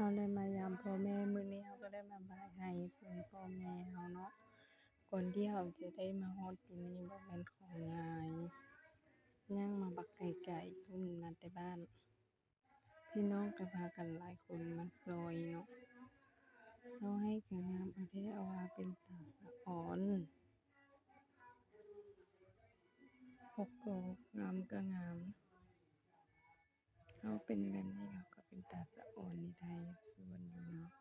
เราได้มายามพ่อแม่มื้อนี้เราก็ได้มาบายให้ซึ่งพ่อแม่เราเนาะก่อนที่เราจะได้มาฮอดจุดนี้บ่แม่นของง่ายย่างมาบักไกลๆพุ่นมาแต่บ้านพี่น้องก็พากันหลายคนมาซอยเนาะเราให้ก็งามเอาแท้เอาว่าเป็นตาสะอ่อนฮกก็งามก็งามเราเป็นแบบนี้เราก็เป็นตาสะอ่อนนี่ได้ส่วนอยู่เนาะ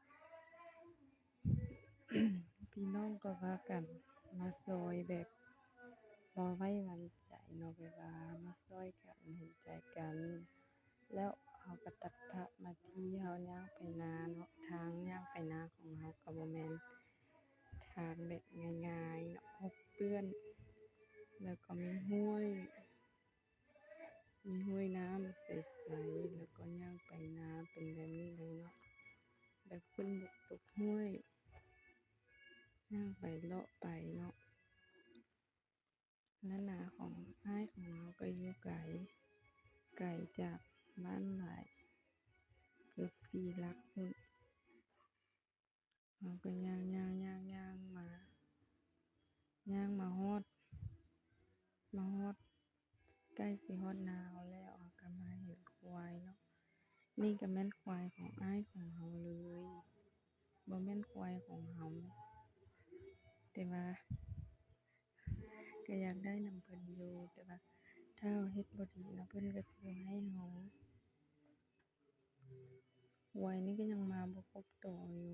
พี่น้องก็พากันมาซอยแบบบ่ไว้วางใจเนาะแบบว่ามาซอยกันเห็นใจกันแล้วเราก็ตัดภาพมาที่เราย่างไปนาเนาะทางย่างไปนาของเราก็บ่แม่นทางแบบง่ายๆเนาะรกเปื้อนแล้วก็มีห้วยน้ำใสๆแล้วก็ย่างไปนาเป็นแบบนี้เลยเนาะแบบเพิ่นบ่ตกห้วยย่างไปเลาะไปเนาะ และนาของอ้ายของเราก็อยู่ไกลจากบ้านหลายเกือบ4 ลักพุ่นเราก็ย่างมาฮอดใกล้สิฮอดนาเราแล้วเราก็มาเห็นควายเนาะนี่ก็แม่นควายของอ้ายของเราเลยบ่แม่นควายของเราแต่ว่าก็อยากได้นำเพิ่นอยู่แต่ว่าถ้าเราเฮ็ดบ่ดีเนาะเพิ่นก็สิบ่ให้เราควายนี่ก็ยังมาบ่ครบโตอยู่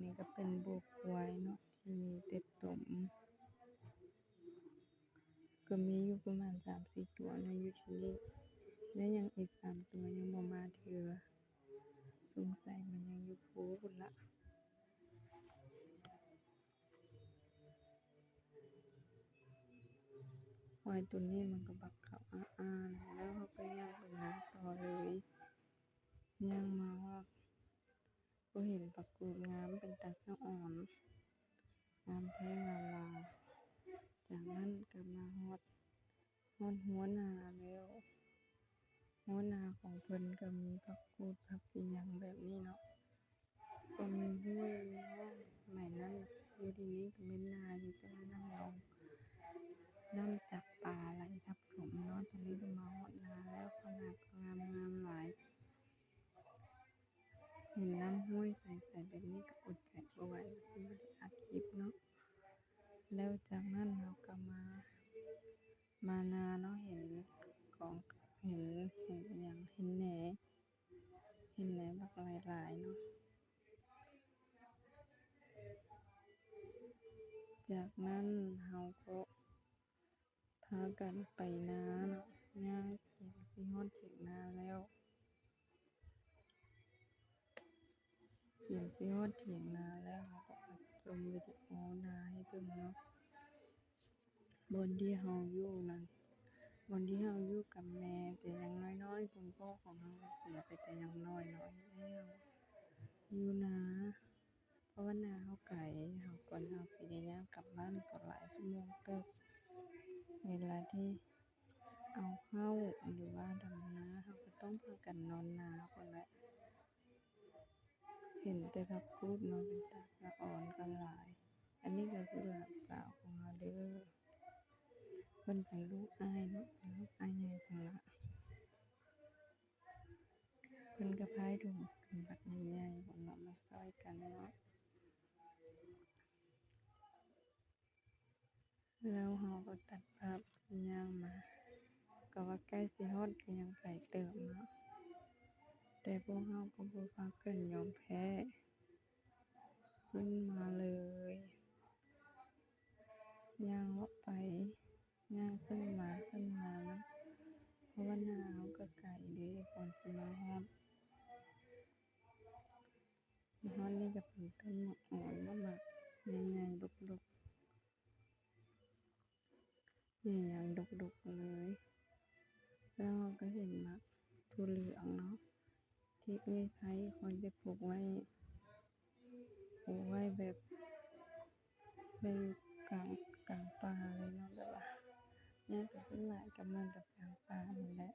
นี่ก็เป็นลูกควายเนาะที่มีแต่ตุ่มก็มีอยู่ประมาณ3-4 ตัวเนาะอยู่ที่นี่และยังอีก3 ตัวยังบ่มาเทื่อสงสัยมันยังอยู่ภูพู้นล่ะควายตัวนี้มันก็บักเขาอ้าๆแล้วเราก็ย่างไปนาต่อเลยย่างมาฮอดก็เห็นปักกูดงามเป็นตาสะอ่อนงามแท้งามว่าจากนั้นก็มาฮอดหัวนาแล้วหัวนาของเพิ่นก็มีผักกูดผักอิหยังแบบนี้เนาะก็มีห้วยมีห้องสมัยนั้นอยู่ที่นี้ก็แม่นนาอยู่แต่ว่าน้ำจากป่าไหลทับถมเนาะตอนนี้ก็มาฮอดนาแล้วขนาดก็งามหลายเห็นน้ำห้วยใสๆแบบนี้ก็อดใจบ่ไหวที่บ่ได้อัดคลิปเนาะแล้วจากนั้นเราก็มานาเนาะของเห็นอิหยังเห็นแหบักหลายๆเนาะจากนั้นเราก็พากันไปนาเนาะย่างเก็บสิฮอดถึงนาแล้วเก็บสิฮอดถึงนาแล้วเราก็อัดชมวิดีโอนาให้เบิ่งเนาะบอนที่เราอยู่นั่นบอนที่เราอยู่กับแม่แต่ยังน้อยๆคุณพ่อของเราก็เสียไปแต่ยังน้อยแล้วอยู่นาเพราะว่านาเราไกลเราก่อนเราสิได้ย่างกลับบ้านก็หลายชั่วโมงเติบเวลาที่เอาเข้าหรือว่าดำนาเราก็ต้องพากันนอนนาพู้นแหละเห็นแต่ผักกูดเนาะเป็นตาสะอ่อนก็หลายอันนี้ก็คือหลานสาวของเราเด้อเพิ่นเป็นลูกอ้ายเนาะเป็นลูกอ้ายใหญ่พุ่นล่ะเพิ่นก็พายถุงกันบักใหญ่ๆพุ่นเนาะมาซอยกันเนาะแล้วเราก็ตัดภาพย่างมาก็ว่าใกล้สิฮอดก็ยังไกลเติบเนาะแต่พวกเราก็บ่พากันยอมแพ้ขึ้นมาเลยย่างเลาะไปย่างขึ้นมาเนาะเพราะว่านาเราก็ไกลเด้ก่อนสิมาฮอดนี่ก็เป็นต้นมะอ่อนมะบักใหญ่ๆดกๆใหญ่ๆดกๆเลยแล้วเราก็เห็นมักถั่วเหลืองเนาะที่เอื้อยไผคอยได้ปลูกไว้แบบอยู่กลางป่าเลยเนาะแบบว่าย่างไปขึ้นมาก็เหมือนกับกลางป่านี่แหละ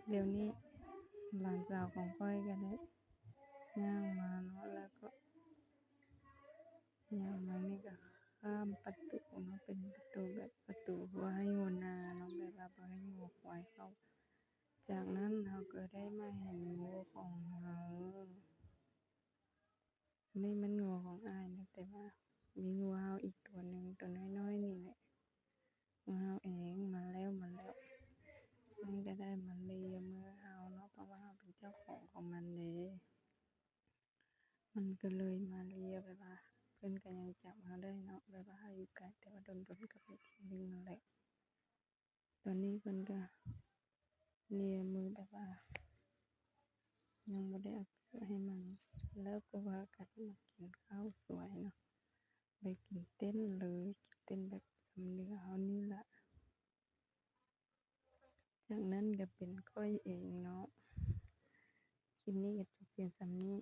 เดี๋ยวนี้ หลานสาวของข้อยก็ได้ย่างมาเนาะแล้วก็ย่างมานี่ก็ข้ามประตูเนาะเป็นประตูแบบประตูบ่ให้หัวหน้าเนาะแบบว่าบ่ให้งัวควายเข้าจากนั้นเราก็ได้มาเห็นงัวของเรานี่มันงัวของอ้ายนะแต่ว่ามีงัวเฮาอีกตัวหนึ่งตัวน้อยๆนี่แหละงัวเฮาเองมาแล้วมันก็ได้มาเลียมือเฮาเนาะเพราะว่าเฮาเป็นเจ้าของของมันเด้มันก็เลยมาเลียแบบว่าเพิ่นก็ยังจับเฮาได้เนาะแบบว่าเฮาอยู่ไกลแต่ว่าโดนๆก็ไปทีนึงนั่นแหละตอนนี้เพิ่นก็เลียมือแบบว่ายังบ่ได้เอาเกลือให้มันแล้วก็พากันมากินข้าวสวยเนาะไปกินเต้นเลยกินเต้นแบบสำเนียงเฮานี่ล่ะจากนั้นก็เป็นข้อยเองเนาะคลิปนี้ก็จบเพียงส่ำนี้